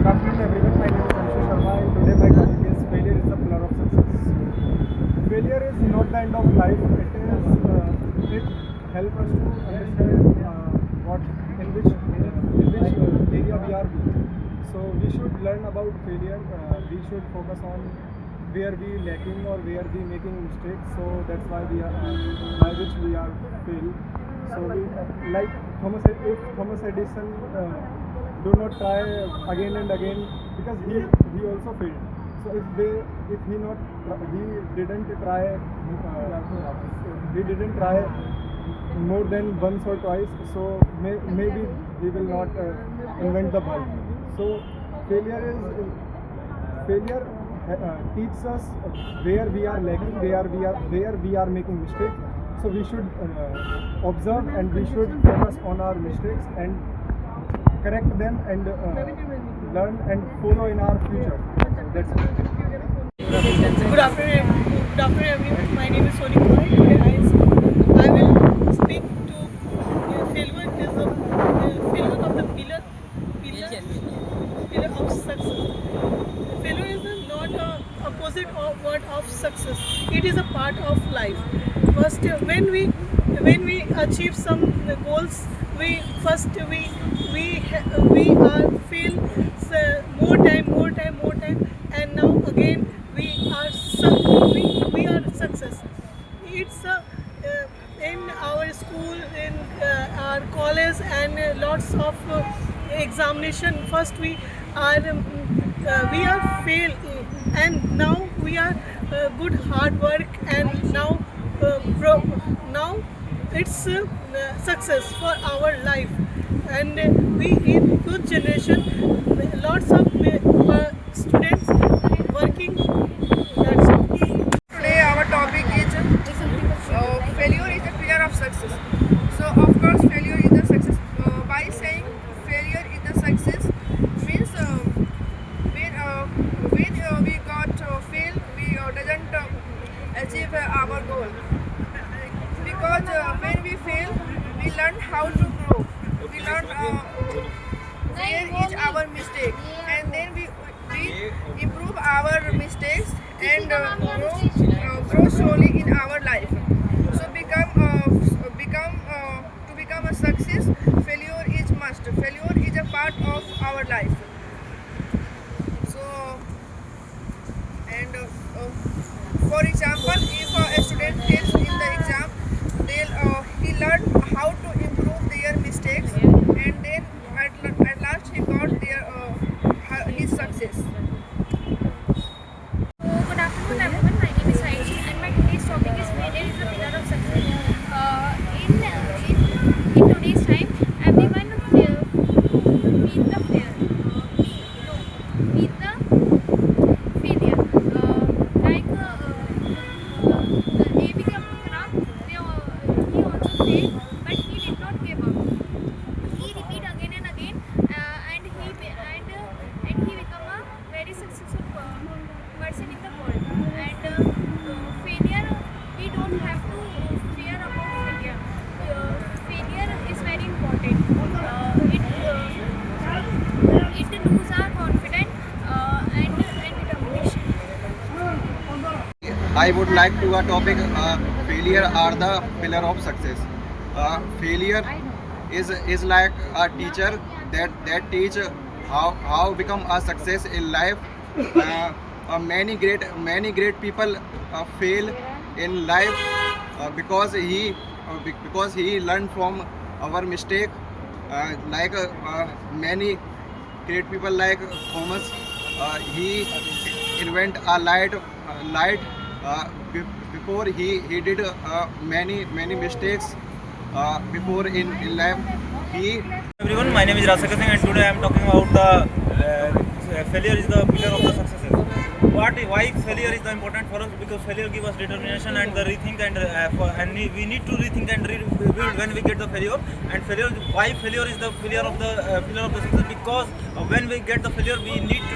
afternoon everyone, my name is Anshu Sharma and today my topic is failure is the pillar of success. Failure is not the end of life, it helps us to understand what in which area we are weak. So we should learn about failure, we should focus on where we lacking or where we making mistakes, so that's why we are by which we are fail. So we like if Thomas Edison do not try again and again because he also failed. So if he didn't try he didn't try more than once or twice, so maybe he will not invent the bulb. So failure teaches us where we are lacking, where we are making mistakes. So we should observe and we should focus on our mistakes and correct them and learn and follow in our future. That's it. Good afternoon, everyone. My name is Sonik Roy. I will speak to failure is the failure of the pillar of success. Failure is not a opposite of word of success. It is a part of life. First, when we achieve some goals, we are feel more time, and now again we are success. It's in our school, in our college, and lots of examination. First we are fail, and now we are good hard work, and now now it's success for our life. And we in youth generation, lots of students working. That's all. Today our topic is failure is a pillar of success. So of course failure is the success. By saying failure is the success means when we got fail, we doesn't achieve our goal. Because when we fail, we learn how to grow. We learn where is our mistake, and then we improve our mistakes and grow slowly in our life. So to become a success, failure is must. Failure is a part of our life. So and for example, if a student fails in the exam, he learned how to improve their mistakes, and then at last he got his success. Good afternoon, everyone. My name is Aishi, and my today's topic is failure is the pillar of success. In today's time, everyone feel the fear, feel the failure. APJ Abdul Kalam, he also failed, but he did not give up. He repeat again and again, and he become a very successful person in the world. And failure, we don't have to fear about failure. Failure is very important. It lose our confidence and determination. I would like to topic failure are the pillar of success. Failure is like a teacher that teach how become a success in life. Many great people fail in life because he learned from our mistake. Many great people like Thomas, he invent a light before he did many mistakes before in life. Everyone, my name is Rasaka Singh, and today I am talking about the failure is the pillar of the success. Why failure is the important for us? Because failure gives us determination and the rethink, and we need to rethink and rebuild when we get the failure. And why failure is the pillar of the success? Because when we get the failure, we need to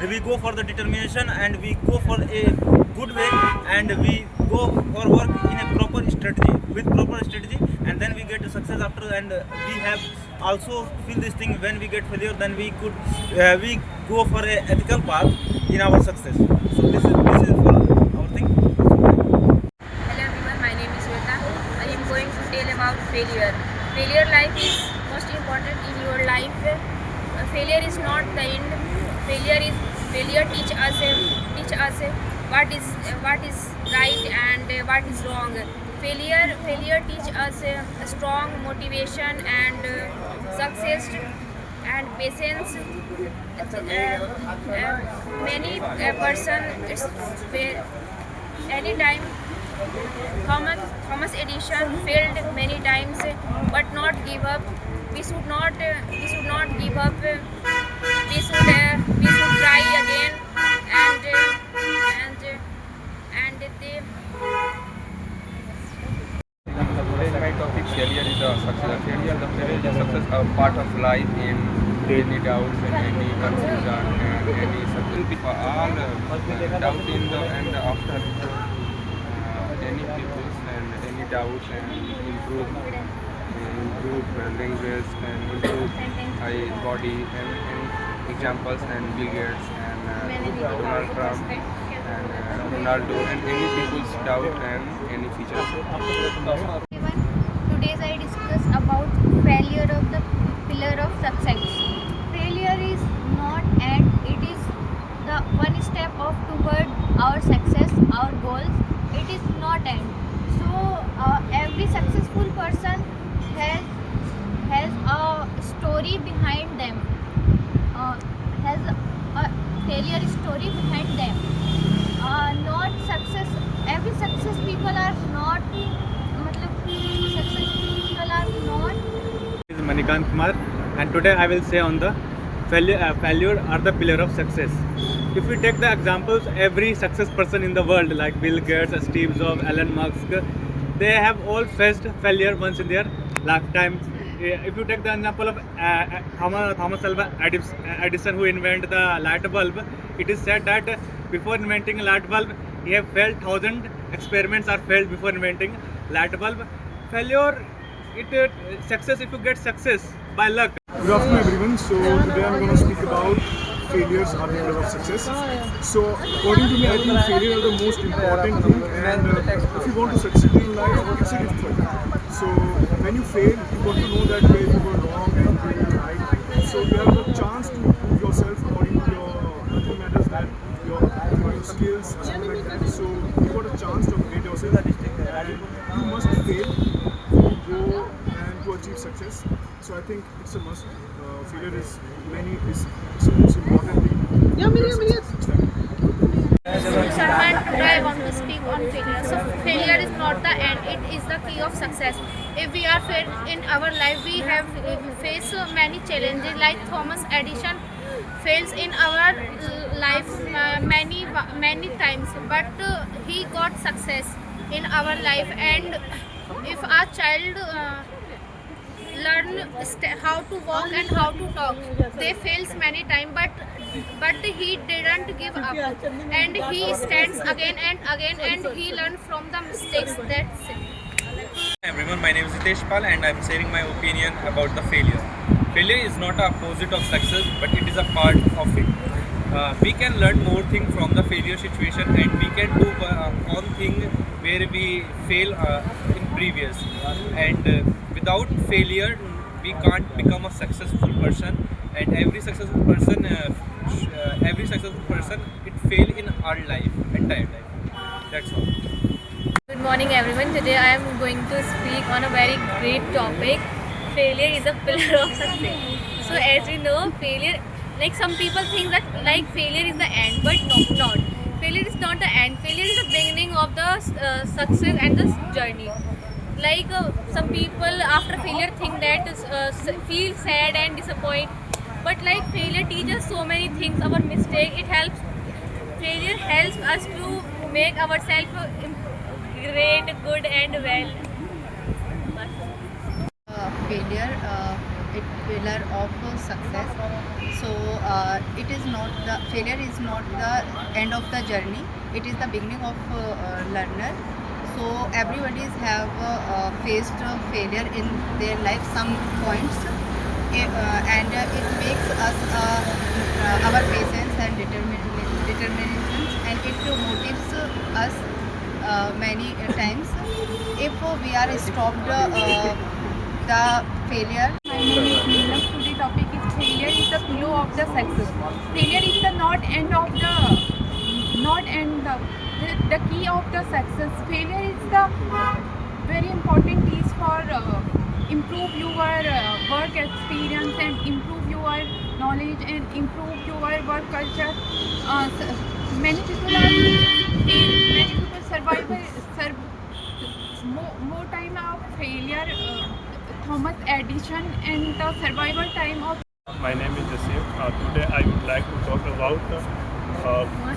we go for the determination, and we go for a good way, and we go for work in a proper strategy, and then we get the success after, and we have also feel this thing. When we get failure, then we could we go for a ethical path in our success. So this is for our thing. Hello everyone, my name is Shweta. I am going to tell about failure. Failure life is most important in your life. Failure is not the end. Failure teach us what is right and what is wrong. Failure teach us strong motivation and success and patience. Many person it's anytime Thomas Edison failed many times, but not give up. We should not give up. We should try again and they. Today my topic failure is a success. Failure is a success, a part of life in any doubts and any confusion and any success. For all doubt in the and after any peoples and any doubts and improve language and improve body and examples and Bill Gates and Donald Trump and Ronaldo and any people's doubt and any features. Everyone, today I discuss about failure of the pillar of success. Failure is not end, it is the one step of toward our success, our goals. It is not end. So every successful person has a story behind them, has a failure story behind them. Not success. Every success people are not. Success people are not. This is Manikant Kumar, and today I will say on the failure are the pillar of success. If we take the examples, every success person in the world like Bill Gates, Steve Jobs, Elon Musk, they have all faced failure once in their lifetime. If you take the example of Thomas Alva Edison, who invented the light bulb, it is said that before inventing a light bulb, he have failed 1,000 experiments are failed before inventing light bulb. Failure, success. If you get success by luck. Good afternoon everyone. So today I'm going to speak about failures are the pillar of success. So according to me, I think failure are the most important thing, and if you want to succeed in life, it's a difficult. So when you fail, you got to know that where you were wrong and where you were right. So you have the chance to prove yourself according to your nothing matters that your skills, something like that. So you got a chance to upgrade yourself. You must fail to go and to achieve success. So I think it's a must. Failure is the most important thing. Salman, today I want to speak on failure. So failure is not the end; it is the key of success. If we are failed in our life, we have faced many challenges. Like Thomas Edison fails in our life many times, but he got success in our life. And if our child learn how to walk and how to talk, they fails many times, but he didn't give up, and he stands again and again, and he learn from the mistakes. That's it. Hi everyone, my name is Hitesh Pal and I am sharing my opinion about the failure. Failure is not the opposite of success, but it is a part of it. We can learn more things from the failure situation, and we can do one thing where we fail in previous. And without failure, we can't become a successful person. And every successful person, it fail in our life, entire life. That's all. Good morning everyone. Today I am going to speak on a very great topic. Failure is a pillar of success. So as we know, failure, like some people think that like failure is the end, but no, not. Failure is not the end. Failure is the beginning of the success and the journey. Like some people after failure think that feel sad and disappointed, but like failure teaches so many things. Our mistake, it helps. Failure helps us to make ourselves great, good and well. Failure a pillar of success. So it is not the failure is not the end of the journey, it is the beginning of learner. So everybody have faced failure in their life some points. and it makes us our patience and determinations, and it motivates us many times. If we are stopped the failure. My name is Neelam. Today topic is failure is the pillar of the success. Failure is the not end of the key of the success. Failure is the very important piece for improve your work experience and improve your knowledge and improve your work culture. Many people survive more time of failure. Thomas Edison and the survival time of. My name is Jasir. Today I would like to talk about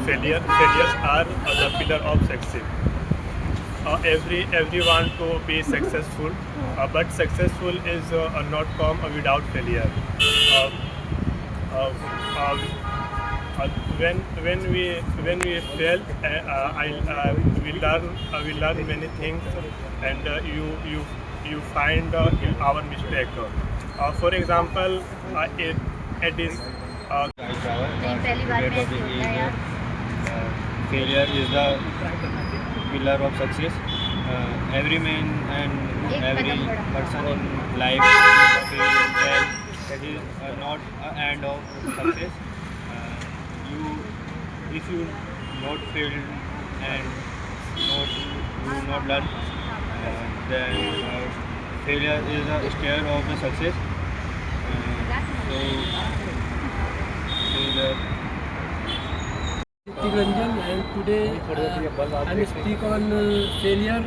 failure. Failures are the pillar of success. Everyone to be successful, but successful is not come without failure. When we fail, we learn many things, and you find our mistake. For example, it is. Failure is the pillar of success. Every man and every person in life fail. That is not an end of success. If you not fail and not learn, then failure is a stair of the success. Ranjan, and today I will speak on failure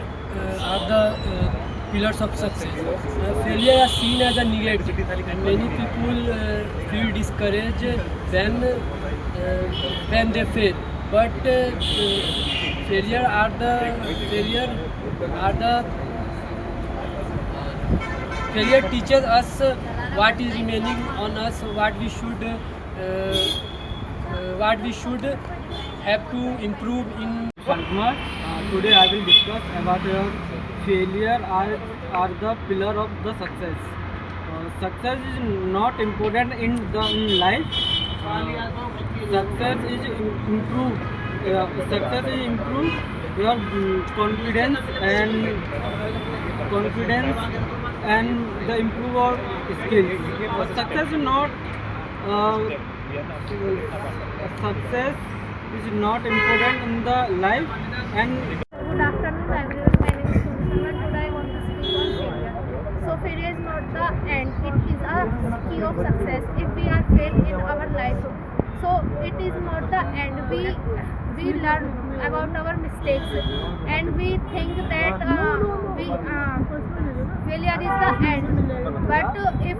are the pillars of success. Failure is seen as a negative, and many people feel discouraged when they fail. But failure teaches us what is remaining on us, what we should have to improve in. Today I will discuss about failure are the pillar of the success. Success is not important in life. Success is improve your confidence and the improve your skills. Success is not important in the life. And Good afternoon everyone, my name is Sunil and today I want to speak on failure. So failure is not the end, it is a key of success. If we are failed in our life, so it is not the end. We learn about our mistakes and we think that failure is the end. But if